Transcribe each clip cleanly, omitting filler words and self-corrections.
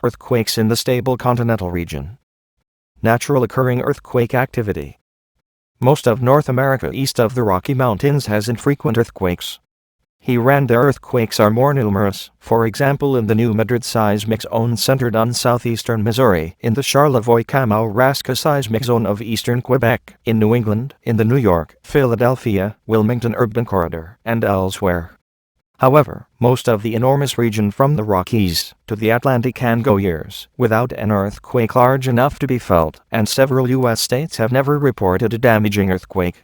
Earthquakes in the stable continental region. Natural occurring earthquake activity. Most of North America east of the Rocky Mountains has infrequent earthquakes. Here-and-there earthquakes are more numerous, for example in the new Madrid seismic zone centered on southeastern Missouri, in the Charlevoix-Kamouraska seismic zone of eastern Quebec, in New England, in the New York, Philadelphia, Wilmington urban corridor, and elsewhere. However, most of the enormous region from the Rockies to the Atlantic can go years without an earthquake large enough to be felt, and several U.S. states have never reported a damaging earthquake.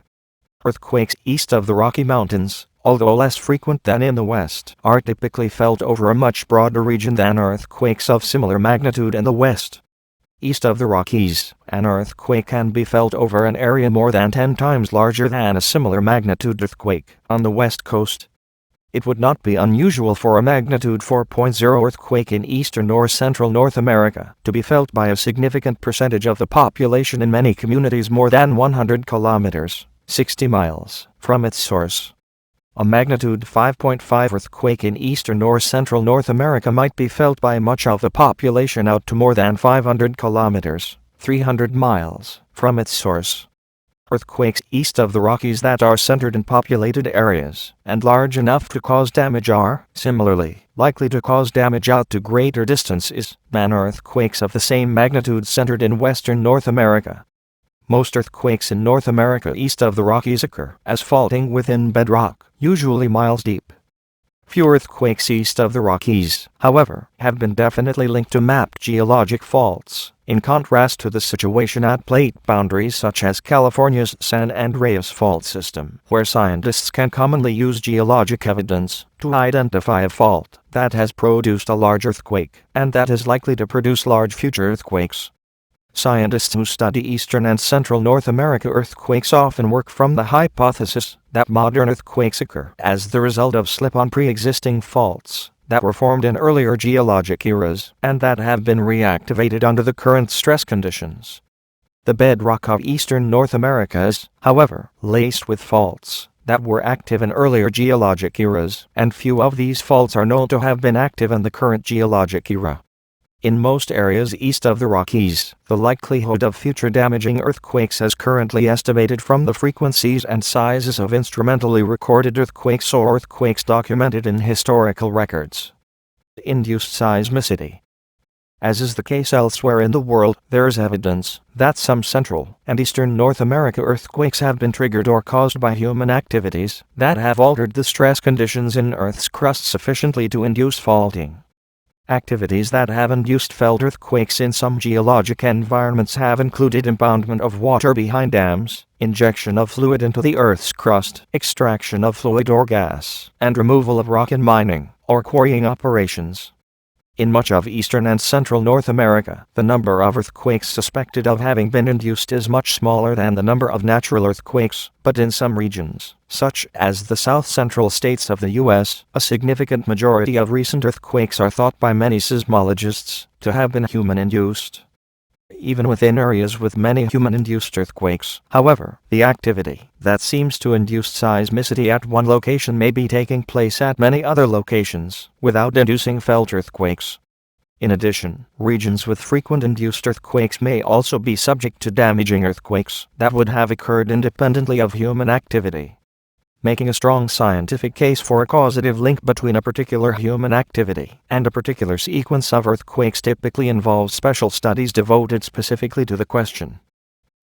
Earthquakes east of the Rocky Mountains, although less frequent than in the West, are typically felt over a much broader region than earthquakes of similar magnitude in the West. East of the Rockies, an earthquake can be felt over an area more than 10 times larger than a similar magnitude earthquake on the West Coast. It would not be unusual for a magnitude 4.0 earthquake in eastern or central North America to be felt by a significant percentage of the population in many communities more than 100 kilometers, 60 miles, from its source. A magnitude 5.5 earthquake in eastern or central North America might be felt by much of the population out to more than 500 kilometers, 300 miles, from its source. Earthquakes east of the Rockies that are centered in populated areas and large enough to cause damage are, similarly, likely to cause damage out to greater distances than earthquakes of the same magnitude centered in western North America. Most earthquakes in North America east of the Rockies occur as faulting within bedrock, usually miles deep. Few earthquakes east of the Rockies, however, have been definitely linked to mapped geologic faults, in contrast to the situation at plate boundaries such as California's San Andreas Fault System, where scientists can commonly use geologic evidence to identify a fault that has produced a large earthquake, and that is likely to produce large future earthquakes. Scientists who study eastern and central North America earthquakes often work from the hypothesis that modern earthquakes occur as the result of slip on pre-existing faults that were formed in earlier geologic eras and that have been reactivated under the current stress conditions. The bedrock of eastern North America is, however, laced with faults that were active in earlier geologic eras, and few of these faults are known to have been active in the current geologic era. In most areas east of the Rockies, the likelihood of future damaging earthquakes is currently estimated from the frequencies and sizes of instrumentally recorded earthquakes or earthquakes documented in historical records. Induced seismicity. As is the case elsewhere in the world, there is evidence that some central and eastern North America earthquakes have been triggered or caused by human activities that have altered the stress conditions in Earth's crust sufficiently to induce faulting. Activities that have induced felt earthquakes in some geologic environments have included impoundment of water behind dams, injection of fluid into the Earth's crust, extraction of fluid or gas, and removal of rock in mining or quarrying operations. In much of eastern and central North America, the number of earthquakes suspected of having been induced is much smaller than the number of natural earthquakes, but in some regions, such as the south-central states of the U.S., a significant majority of recent earthquakes are thought by many seismologists to have been human-induced. Even within areas with many human-induced earthquakes, however, the activity that seems to induce seismicity at one location may be taking place at many other locations without inducing felt earthquakes. In addition, regions with frequent induced earthquakes may also be subject to damaging earthquakes that would have occurred independently of human activity. Making a strong scientific case for a causative link between a particular human activity and a particular sequence of earthquakes typically involves special studies devoted specifically to the question.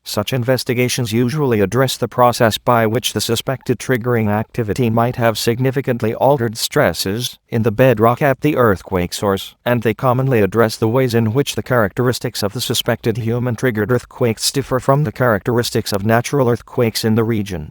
Such investigations usually address the process by which the suspected triggering activity might have significantly altered stresses in the bedrock at the earthquake source, and they commonly address the ways in which the characteristics of the suspected human-triggered earthquakes differ from the characteristics of natural earthquakes in the region.